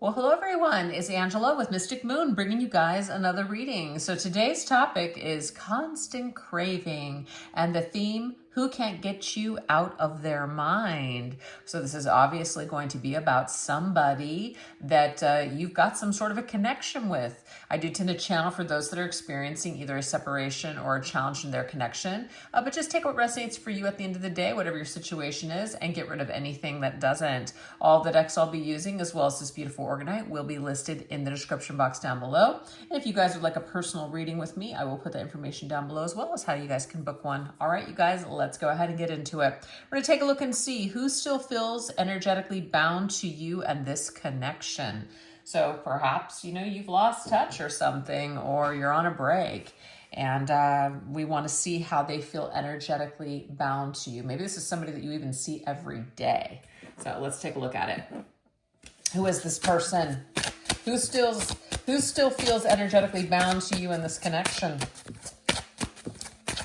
Well, hello everyone. It's Angela with Mystic Moon bringing you guys another reading. So today's topic is constant craving and the theme, who can't get you out of their mind? So this is obviously going to be about somebody that you've got some sort of a connection with. I do tend to channel for those that are experiencing either a separation or a challenge in their connection, but just take what resonates for you at the end of the day, whatever your situation is, and get rid of anything that doesn't. All the decks I'll be using, as well as this beautiful Organite, will be listed in the description box down below. And if you guys would like a personal reading with me, I will put that information down below, as well as how you guys can book one. All right, you guys, let's go ahead and get into it. We're going to take a look and see who still feels energetically bound to you and this connection. So perhaps, you've lost touch or something, or you're on a break, and we want to see how they feel energetically bound to you. Maybe this is somebody that you even see every day. So let's take a look at it. Who is this person? Who still feels energetically bound to you in this connection?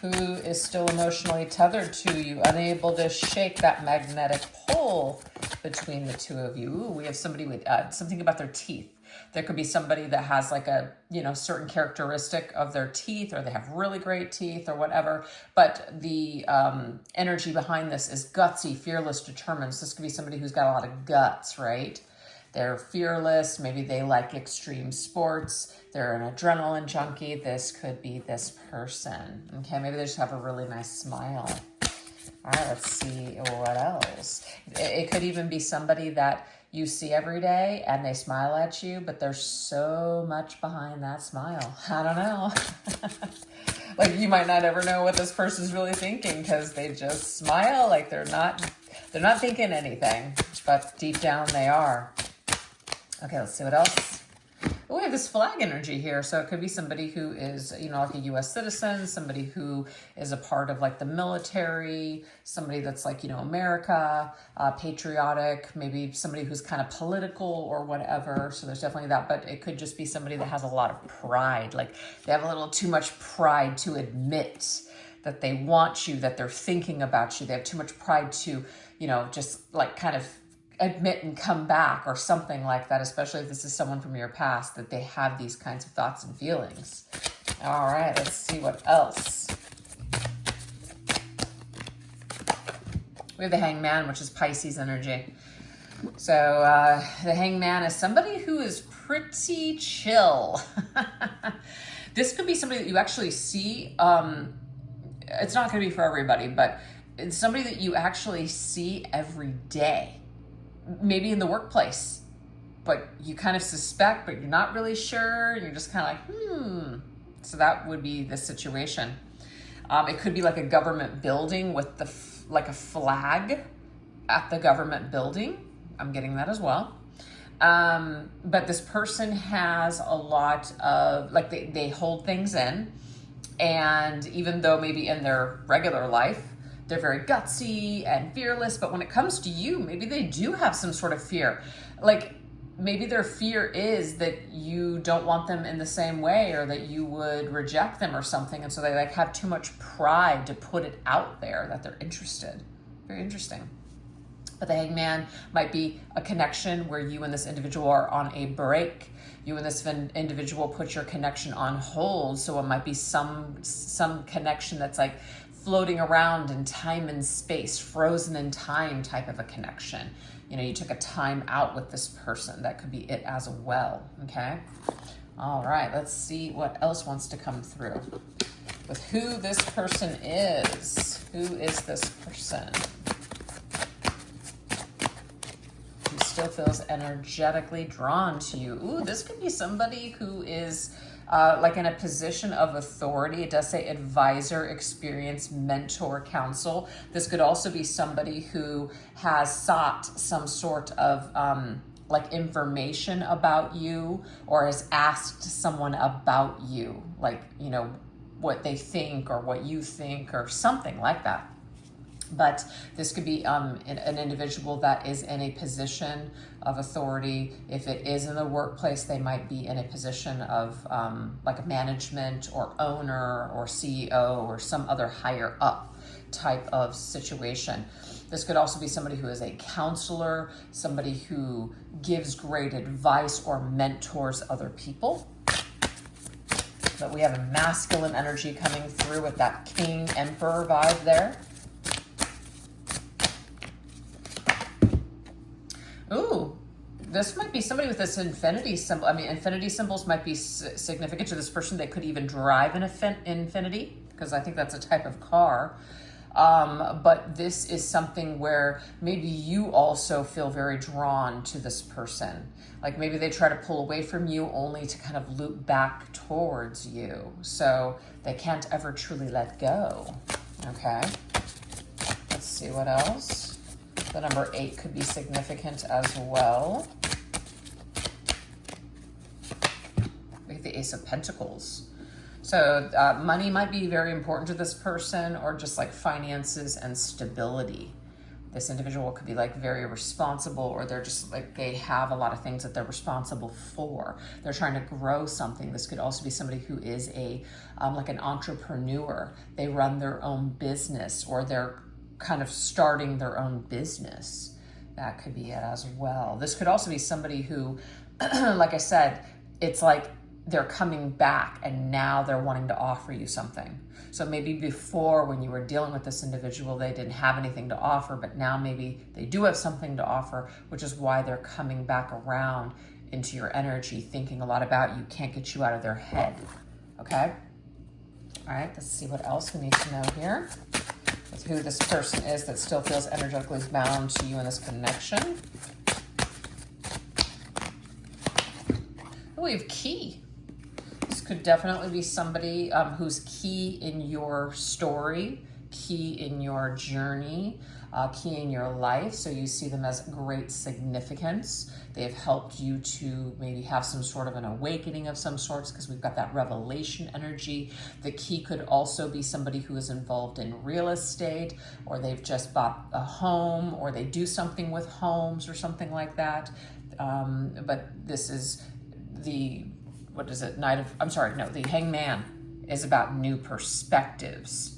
Who is still emotionally tethered to you, unable to shake that magnetic pull between the two of you? Ooh, we have somebody with something about their teeth. There could be somebody that has like a, certain characteristic of their teeth, or they have really great teeth or whatever. But the energy behind this is gutsy, fearless, determined. So this could be somebody who's got a lot of guts, right? They're fearless. Maybe they like extreme sports. They're an adrenaline junkie. This could be this person. Okay, maybe they just have a really nice smile. All right, let's see what else. It could even be somebody that you see every day and they smile at you, but there's so much behind that smile. I don't know. Like, you might not ever know what this person's really thinking because they just smile like they're not thinking anything, but deep down they are. Okay, let's see what else. Oh, we have this flag energy here. So it could be somebody who is, like a U.S. citizen, somebody who is a part of like the military, somebody that's like, America, patriotic, maybe somebody who's kind of political or whatever. So there's definitely that, but it could just be somebody that has a lot of pride. Like they have a little too much pride to admit that they want you, that they're thinking about you. They have too much pride to, just like kind of admit and come back or something like that, especially if this is someone from your past, that they have these kinds of thoughts and feelings. All right, let's see what else. We have the Hangman, which is Pisces energy. So the Hangman is somebody who is pretty chill. This could be somebody that you actually see. It's not going to be for everybody, but it's somebody that you actually see every day. Maybe in the workplace, but you kind of suspect, but you're not really sure. You're just kind of like, So that would be the situation. It could be like a government building with like a flag at the government building. I'm getting that as well. But this person has a lot of, like they hold things in. And even though maybe in their regular life, they're very gutsy and fearless, but when it comes to you, maybe they do have some sort of fear. Like maybe their fear is that you don't want them in the same way, or that you would reject them or something. And so they like have too much pride to put it out there that they're interested. Very interesting. But the Hangman might be a connection where you and this individual are on a break. You and this individual put your connection on hold. So it might be some connection that's like floating around in time and space, frozen in time type of a connection. You took a time out with this person. That could be it as well, okay? All right, let's see what else wants to come through with who this person is. Who is this person who still feels energetically drawn to you? Ooh, this could be somebody who is like in a position of authority. It does say advisor, experience, mentor, counsel. This could also be somebody who has sought some sort of like information about you, or has asked someone about you, like, what they think or what you think or something like that. But this could be an individual that is in a position of authority. If it is in the workplace, they might be in a position of like a management or owner or CEO or some other higher up type of situation. This could also be somebody who is a counselor, somebody who gives great advice or mentors other people. But we have a masculine energy coming through with that king emperor vibe there. Ooh, this might be somebody with this infinity symbol. I mean, infinity symbols might be significant to this person. They could even drive an infinity, because I think that's a type of car. But this is something where maybe you also feel very drawn to this person. Like maybe they try to pull away from you only to kind of loop back towards you. So they can't ever truly let go. Okay. Let's see what else. The number 8 could be significant as well. We have the Ace of Pentacles. So money might be very important to this person, or just like finances and stability. This individual could be like very responsible, or they're just like, they have a lot of things that they're responsible for. They're trying to grow something. This could also be somebody who is a like an entrepreneur. They run their own business, or they're kind of starting their own business. That could be it as well. This could also be somebody who, like I said, it's like they're coming back and now they're wanting to offer you something. So maybe before, when you were dealing with this individual, they didn't have anything to offer, but now maybe they do have something to offer, which is why they're coming back around into your energy, thinking a lot about you, can't get you out of their head. Okay? All right, let's see what else we need to know here. With who this person is that still feels energetically bound to you in this connection. Oh, we have key. This could definitely be somebody who's key in your story, key in your journey, key in your life. So you see them as great significance. They've helped you to maybe have some sort of an awakening of some sorts, because we've got that revelation energy. The key could also be somebody who is involved in real estate, or they've just bought a home, or they do something with homes or something like that. But this is the, what is it? The Hangman is about new perspectives.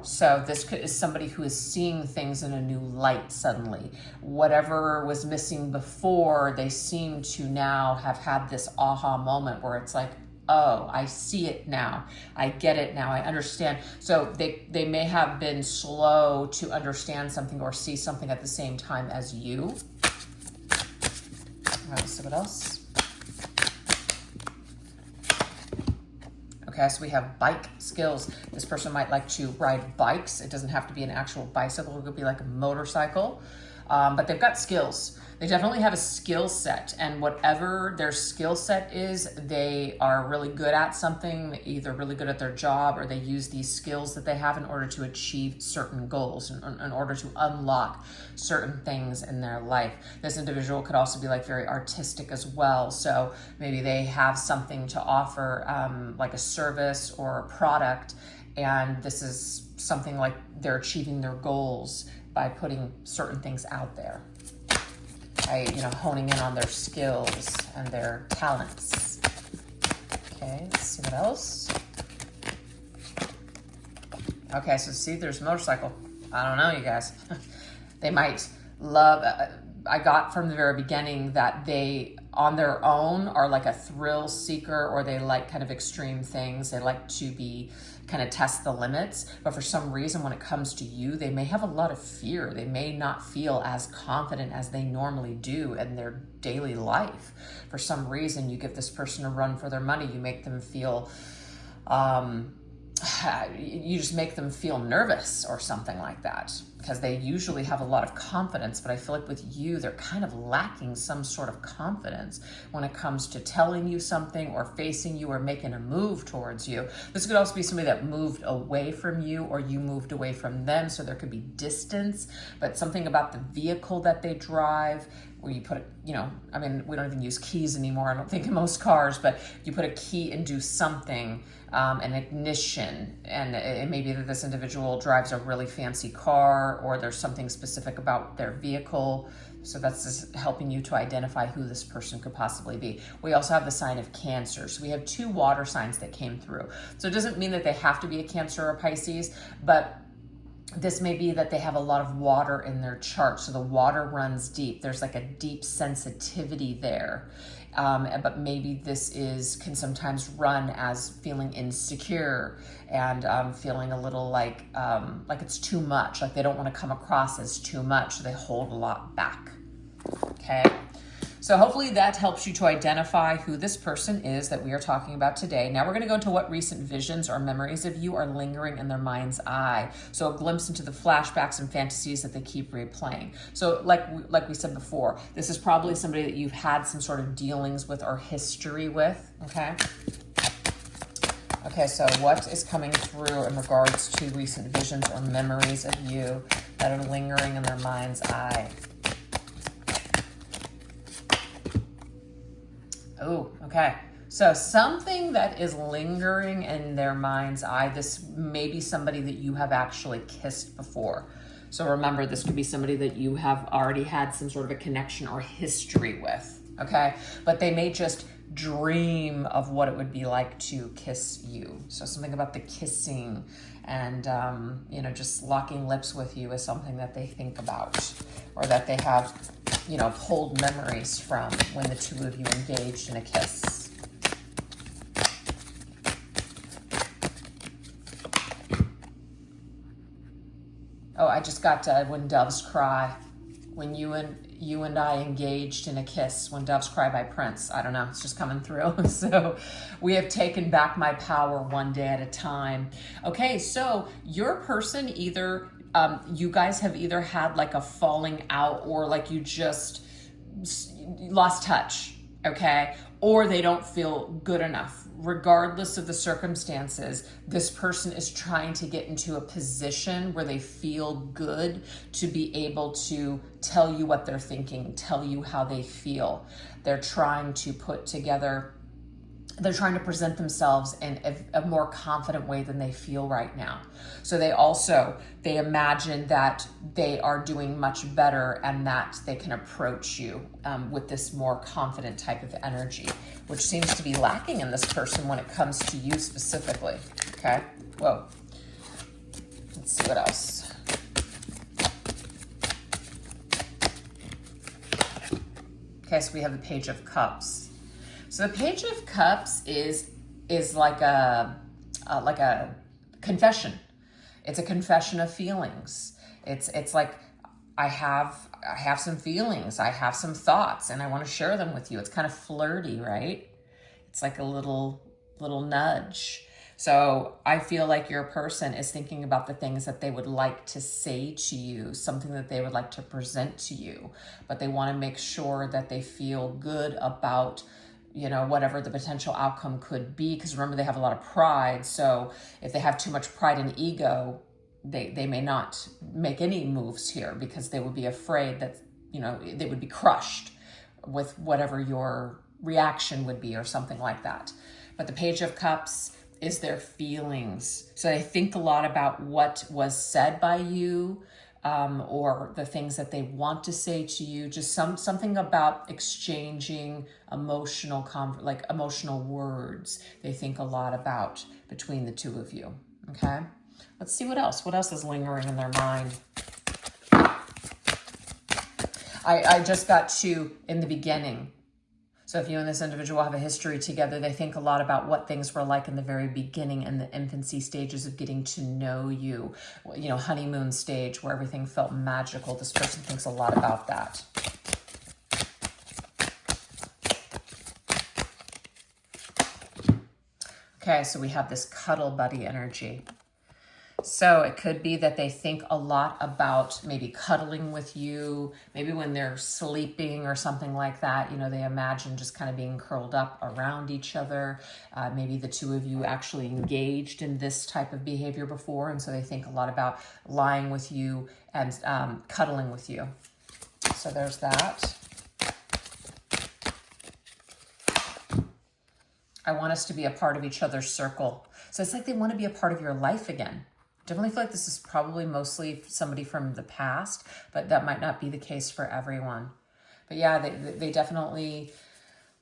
So this is somebody who is seeing things in a new light suddenly. Whatever was missing before, they seem to now have had this aha moment where it's like, oh, I see it now. I get it now. I understand. So they may have been slow to understand something or see something at the same time as you. All right, so what else? Okay, so we have bike skills. This person might like to ride bikes. It doesn't have to be an actual bicycle. It could be like a motorcycle, but they've got skills. They definitely have a skill set, and whatever their skill set is, they are really good at something, either really good at their job, or they use these skills that they have in order to achieve certain goals, in order to unlock certain things in their life. This individual could also be like very artistic as well. So maybe they have something to offer, like a service or a product, and this is something like they're achieving their goals by putting certain things out there. By, honing in on their skills and their talents. Okay, let's see what else. Okay, so see, there's motorcycle. I don't know, you guys. They might love, I got from the very beginning that they, on their own, are like a thrill seeker, or they like kind of extreme things. They like to be, kind of test the limits, but for some reason when it comes to you, they may have a lot of fear. They may not feel as confident as they normally do in their daily life. For some reason, you give this person a run for their money. You make them feel, you just make them feel nervous or something like that, because they usually have a lot of confidence, but I feel like with you, they're kind of lacking some sort of confidence when it comes to telling you something or facing you or making a move towards you. This could also be somebody that moved away from you, or you moved away from them, so there could be distance, but something about the vehicle that they drive, where you put, we don't even use keys anymore, I don't think, in most cars, but you put a key and do something, an ignition, and it may be that this individual drives a really fancy car, or there's something specific about their vehicle. So that's just helping you to identify who this person could possibly be. We also have the sign of Cancer. So we have 2 water signs that came through. So it doesn't mean that they have to be a Cancer or a Pisces, but This may be that they have a lot of water in their chart. So the water runs deep. There's like a deep sensitivity there. But maybe this can sometimes run as feeling insecure and feeling a little like it's too much. Like they don't want to come across as too much. So they hold a lot back. Okay. So hopefully that helps you to identify who this person is that we are talking about today. Now we're going to go into what recent visions or memories of you are lingering in their mind's eye. So a glimpse into the flashbacks and fantasies that they keep replaying. So like we said before, this is probably somebody that you've had some sort of dealings with or history with, okay? Okay, so what is coming through in regards to recent visions or memories of you that are lingering in their mind's eye? Oh, okay. So something that is lingering in their mind's eye, this may be somebody that you have actually kissed before. So remember, this could be somebody that you have already had some sort of a connection or history with, okay? But they may just dream of what it would be like to kiss you. So something about the kissing and, just locking lips with you is something that they think about, or that they have pulled memories from when the two of you engaged in a kiss. Oh, I just got When Doves Cry. When you and I engaged in a kiss, When Doves Cry by Prince. I don't know, it's just coming through. So we have taken back my power one day at a time. Okay, so your person either you guys have either had like a falling out, or like you just lost touch, okay? Or they don't feel good enough. Regardless of the circumstances, this person is trying to get into a position where they feel good to be able to tell you what they're thinking, tell you how they feel. They're trying to present themselves in a more confident way than they feel right now. So they imagine that they are doing much better and that they can approach you with this more confident type of energy, which seems to be lacking in this person when it comes to you specifically, okay? Whoa. Let's see what else. Okay, so we have the Page of Cups. So the Page of Cups is like a confession. It's a confession of feelings. It's like I have some feelings, I have some thoughts, and I want to share them with you. It's kind of flirty, right? It's like a little nudge. So I feel like your person is thinking about the things that they would like to say to you, something that they would like to present to you, but they want to make sure that they feel good about whatever the potential outcome could be. Because remember, they have a lot of pride. So if they have too much pride and ego, they may not make any moves here because they would be afraid that, they would be crushed with whatever your reaction would be or something like that. But the Page of Cups is their feelings. So they think a lot about what was said by you, or the things that they want to say to you, just something about exchanging emotional words they think a lot about between the two of you, okay? Let's see what else. What else is lingering in their mind? I just got to in the beginning. So if you and this individual have a history together, they think a lot about what things were like in the very beginning and the infancy stages of getting to know you, honeymoon stage where everything felt magical. This person thinks a lot about that. Okay, so we have this cuddle buddy energy. So it could be that they think a lot about maybe cuddling with you, maybe when they're sleeping or something like that. They imagine just kind of being curled up around each other. Maybe the two of you actually engaged in this type of behavior before, and so they think a lot about lying with you and cuddling with you. So there's that. I want us to be a part of each other's circle. So it's like they want to be a part of your life again. Definitely feel like this is probably mostly somebody from the past, but that might not be the case for everyone. But yeah, they definitely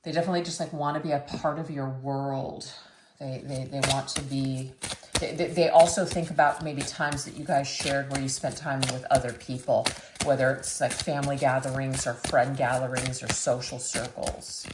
just like want to be a part of your world. They want to be They also think about maybe times that you guys shared where you spent time with other people, whether it's like family gatherings or friend gatherings or social circles.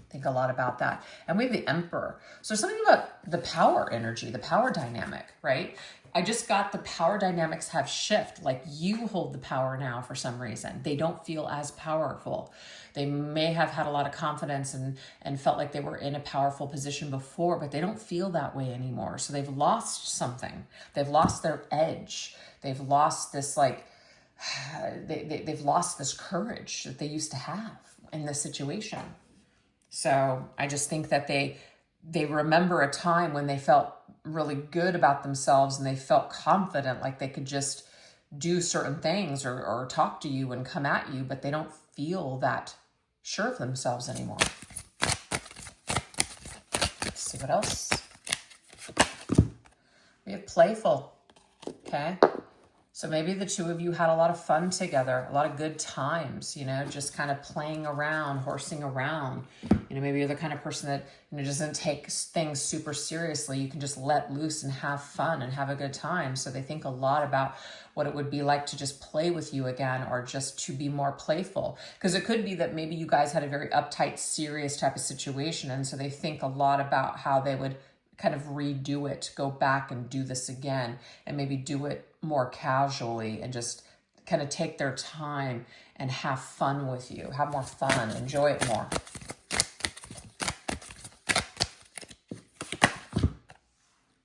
Think a lot about that. And we have the Emperor. So something about the power energy, the power dynamic, right? I just got the power dynamics have shift. Like you hold the power now for some reason. They don't feel as powerful. They may have had a lot of confidence and felt like they were in a powerful position before, but they don't feel that way anymore. So they've lost something. They've lost their edge. They've lost this like, they've lost this courage that they used to have in this situation. So I just think that they remember a time when they felt really good about themselves and they felt confident, like they could just do certain things or talk to you and come at you, but they don't feel that sure of themselves anymore. Let's see what else. We have playful, okay? So maybe the two of you had a lot of fun together, a lot of good times, you know, just kind of playing around, horsing around. You know, maybe you're the kind of person that, you know, doesn't take things super seriously. You can just let loose and have fun and have a good time. So they think a lot about what it would be like to just play with you again, or just to be more playful. Because it could be that maybe you guys had a very uptight, serious type of situation. And so they think a lot about how they would kind of redo it, go back and do this again, and maybe do it more casually and just kind of take their time and have fun with you, have more fun, enjoy it more.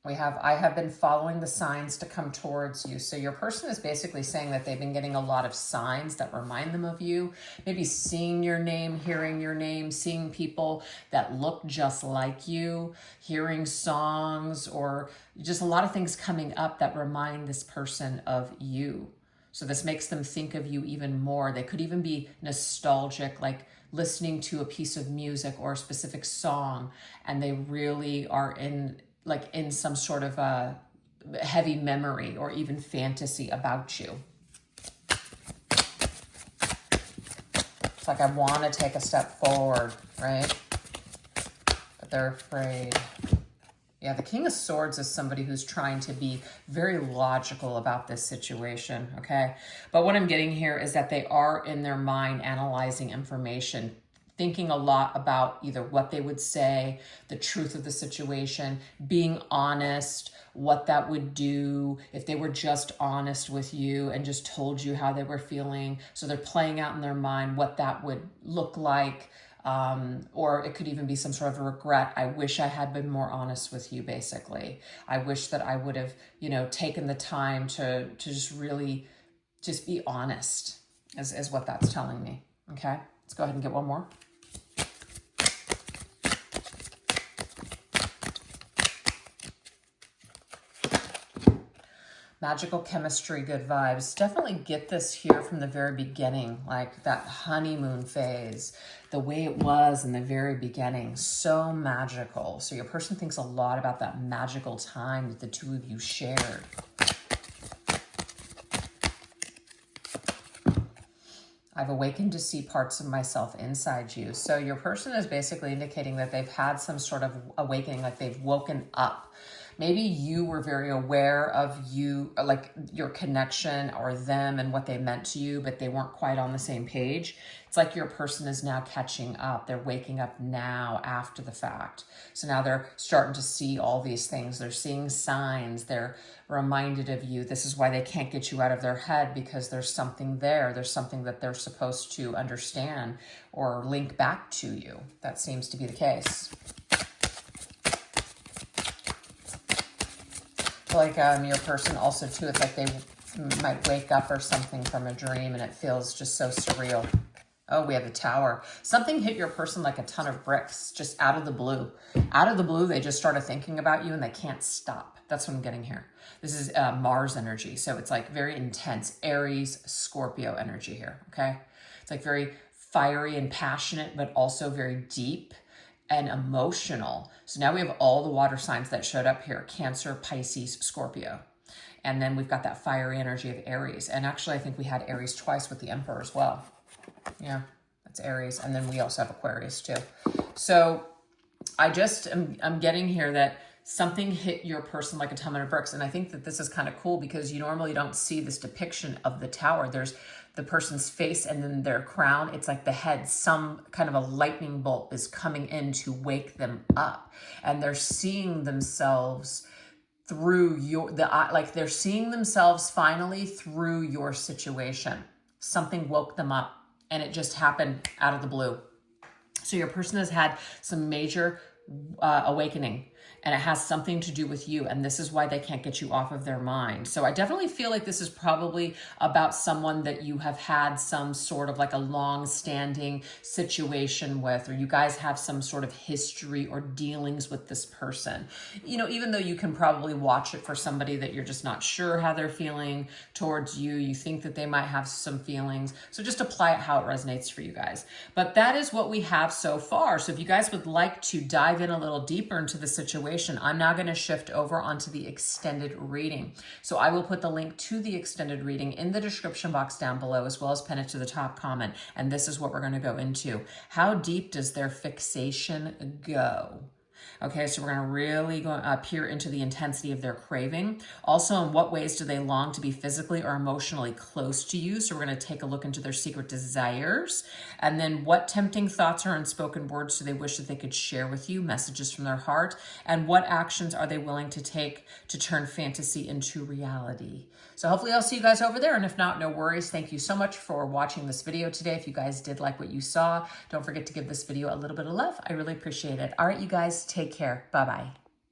I have been following the signs to come towards you. So your person is basically saying that they've been getting a lot of signs that remind them of you. Maybe seeing your name, hearing your name, seeing people that look just like you, hearing songs, or just a lot of things coming up that remind this person of you. So this makes them think of you even more. They could even be nostalgic, like listening to a piece of music or a specific song, and they really are in some sort of a heavy memory or even fantasy about you. It's like, I want to take a step forward, right? But they're afraid. Yeah, the King of Swords is somebody who's trying to be very logical about this situation, okay? But what I'm getting here is that they are in their mind analyzing information, thinking a lot about either what they would say, the truth of the situation, being honest, what that would do if they were just honest with you and just told you how they were feeling. So they're playing out in their mind what that would look like. Or it could even be some sort of a regret. I wish I had been more honest with you, basically. I wish that I would have, you know, taken the time to just really just be honest, is what that's telling me. Okay, let's go ahead and get one more. Magical chemistry, good vibes. Definitely get this here from the very beginning, like that honeymoon phase, the way it was in the very beginning. So magical. So your person thinks a lot about that magical time that the two of you shared. I've awakened to see parts of myself inside you. So your person is basically indicating that they've had some sort of awakening, like they've woken up. Maybe you were very aware of you, like your connection or them and what they meant to you, but they weren't quite on the same page. It's like your person is now catching up. They're waking up now after the fact. So now they're starting to see all these things. They're seeing signs. They're reminded of you. This is why they can't get you out of their head, because there's something there. There's something that they're supposed to understand or link back to you. That seems to be the case. Like your person also too, it's like they might wake up or something from a dream and it feels just so surreal. Oh, we have the Tower. Something hit your person like a ton of bricks, just out of the blue. Out of the blue, they just started thinking about you and they can't stop. That's what I'm getting here. This is Mars energy. So it's like very intense Aries, Scorpio energy here, okay? It's like very fiery and passionate, but also very deep and emotional. So now we have all the water signs that showed up here: Cancer, Pisces, Scorpio. And then we've got that fiery energy of Aries. And actually, I think we had Aries twice with the Emperor as well. Yeah, that's Aries. And then we also have Aquarius too. So I'm getting here that something hit your person like a ton of bricks. And I think that this is kind of cool because you normally don't see this depiction of the tower. There's the person's face and then their crown. It's like the head, some kind of a lightning bolt is coming in to wake them up. And they're seeing themselves through like they're seeing themselves finally through your situation. Something woke them up and it just happened out of the blue. So your person has had some major awakening, and it has something to do with you, and this is why they can't get you off of their mind. So I definitely feel like this is probably about someone that you have had some sort of like a long-standing situation with, or you guys have some sort of history or dealings with this person. You know, even though you can probably watch it for somebody that you're just not sure how they're feeling towards you, you think that they might have some feelings. So just apply it how it resonates for you guys. But that is what we have so far. So if you guys would like to dive in a little deeper into the situation, I'm now going to shift over onto the extended reading. So I will put the link to the extended reading in the description box down below, as well as pin it to the top comment. And this is what we're going to go into. How deep does their fixation go? Okay, so we're going to really go peer into the intensity of their craving. Also, in what ways do they long to be physically or emotionally close to you? So we're going to take a look into their secret desires. And then what tempting thoughts or unspoken words do they wish that they could share with you? Messages from their heart. And what actions are they willing to take to turn fantasy into reality? So hopefully I'll see you guys over there. And if not, no worries. Thank you so much for watching this video today. If you guys did like what you saw, don't forget to give this video a little bit of love. I really appreciate it. All right, you guys, take care. Bye-bye.